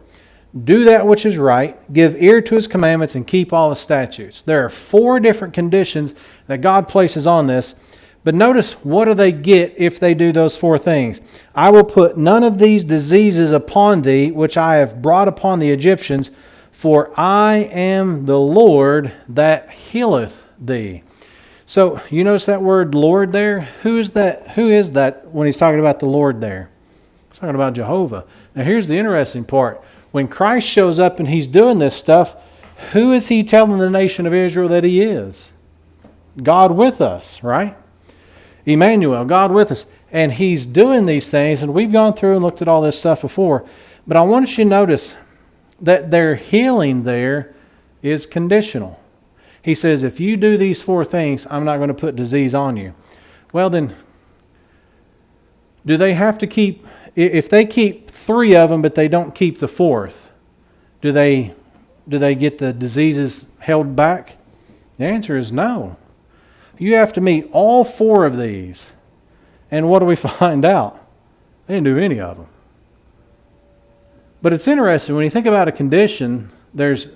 do that which is right, give ear to his commandments, and keep all his statutes. There are 4 different conditions that God places on this. But notice, what do they get if they do those 4 things? I will put none of these diseases upon thee, which I have brought upon the Egyptians, for I am the Lord that healeth thee. So, you notice that word Lord there? Who is that when he's talking about the Lord there? He's talking about Jehovah. Now here's the interesting part. When Christ shows up and he's doing this stuff, who is he telling the nation of Israel that he is? God with us, right? Emmanuel, God with us. And he's doing these things, and we've gone through and looked at all this stuff before. But I want you to notice that their healing there is conditional. He says, if you do these 4 things, I'm not going to put disease on you. Well then, do they have to keep, if they keep 3 of them but they don't keep the 4th, do they get the diseases held back? The answer is no. You have to meet all 4 of these. And what do we find out? They didn't do any of them. But it's interesting, when you think about a condition, there's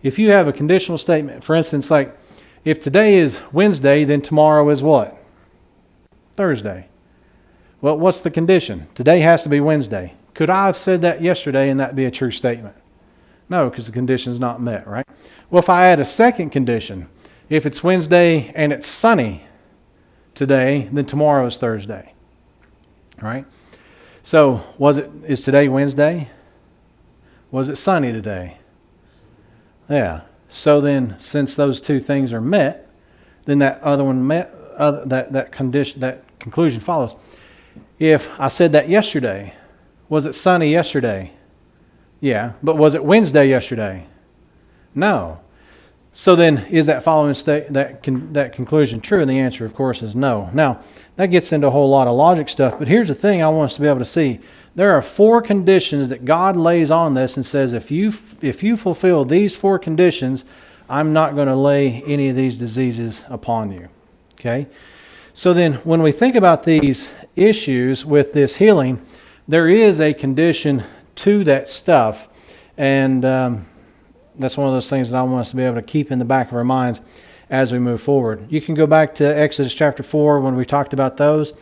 if you have a conditional statement, for instance, like if today is Wednesday, then tomorrow is what? Thursday. Well, what's the condition? Today has to be Wednesday. Could I have said that yesterday and that be a true statement? No, because the condition is not met, right? Well, if I add a second condition, if it's Wednesday and it's sunny today, then tomorrow is Thursday, right? So, is today Wednesday? Was it sunny today? Yeah. So then, since those 2 things are met, then that other one met. That conclusion follows. If I said that yesterday, was it sunny yesterday? Yeah. But was it Wednesday yesterday? No. So then, is that following that conclusion true? And the answer, of course, is no. Now, that gets into a whole lot of logic stuff, but here's the thing I want us to be able to see. There are 4 conditions that God lays on this and says, if you fulfill these 4 conditions, I'm not going to lay any of these diseases upon you. Okay? So then, when we think about these issues with this healing, there is a condition to that stuff, and that's one of those things that I want us to be able to keep in the back of our minds as we move forward. You can go back to Exodus chapter 4 when we talked about those.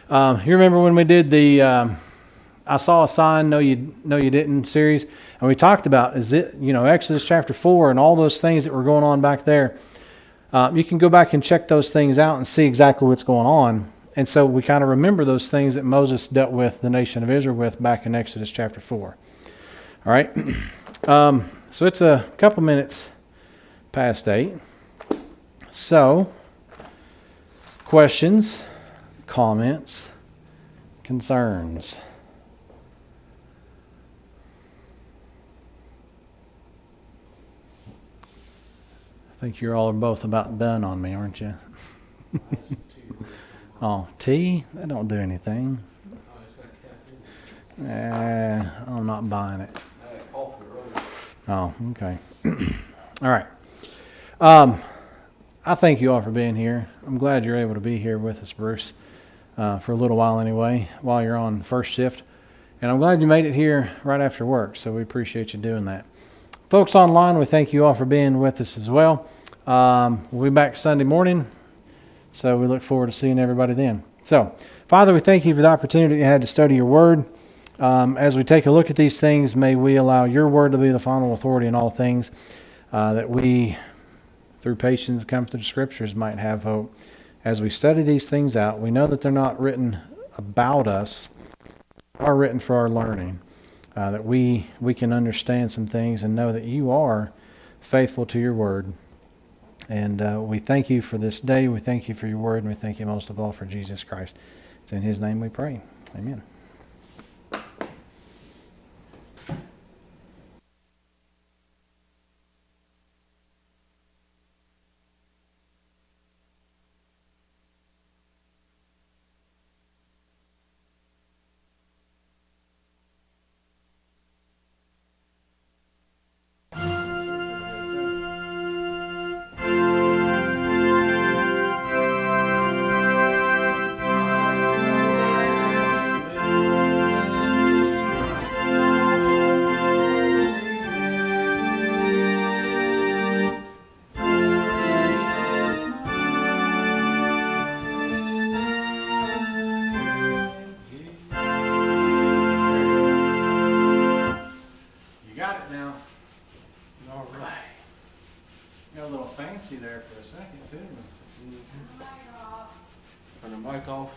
You remember when we did the I Saw a Sign, No You Didn't series? And we talked about, Exodus chapter 4 and all those things that were going on back there. You can go back and check those things out and see exactly what's going on. And so we kind of remember those things that Moses dealt with the nation of Israel with back in Exodus chapter 4. All right? So it's a couple minutes past 8. So, questions, comments, concerns? I think you all are both about done on me, aren't you? Oh, tea? That don't do anything. I'm not buying it. Oh, okay. All right. I thank you all for being here. I'm glad you're able to be here with us, Bruce, for a little while anyway, while you're on first shift. And I'm glad you made it here right after work, so we appreciate you doing that. Folks online, we thank you all for being with us as well. We'll be back Sunday morning, so we look forward to seeing everybody then. So, Father, we thank you for the opportunity you had to study your word. As we take a look at these things, may we allow your word to be the final authority in all things, that we through patience come through the scriptures might have hope. As we study these things out, we know that they're not written about us, they are written for our learning, that we can understand some things and know that you are faithful to your word. And we thank you for this day. We thank you for your word, and we thank you most of all for Jesus Christ. It's in his name we pray. Amen. Turn the mic off.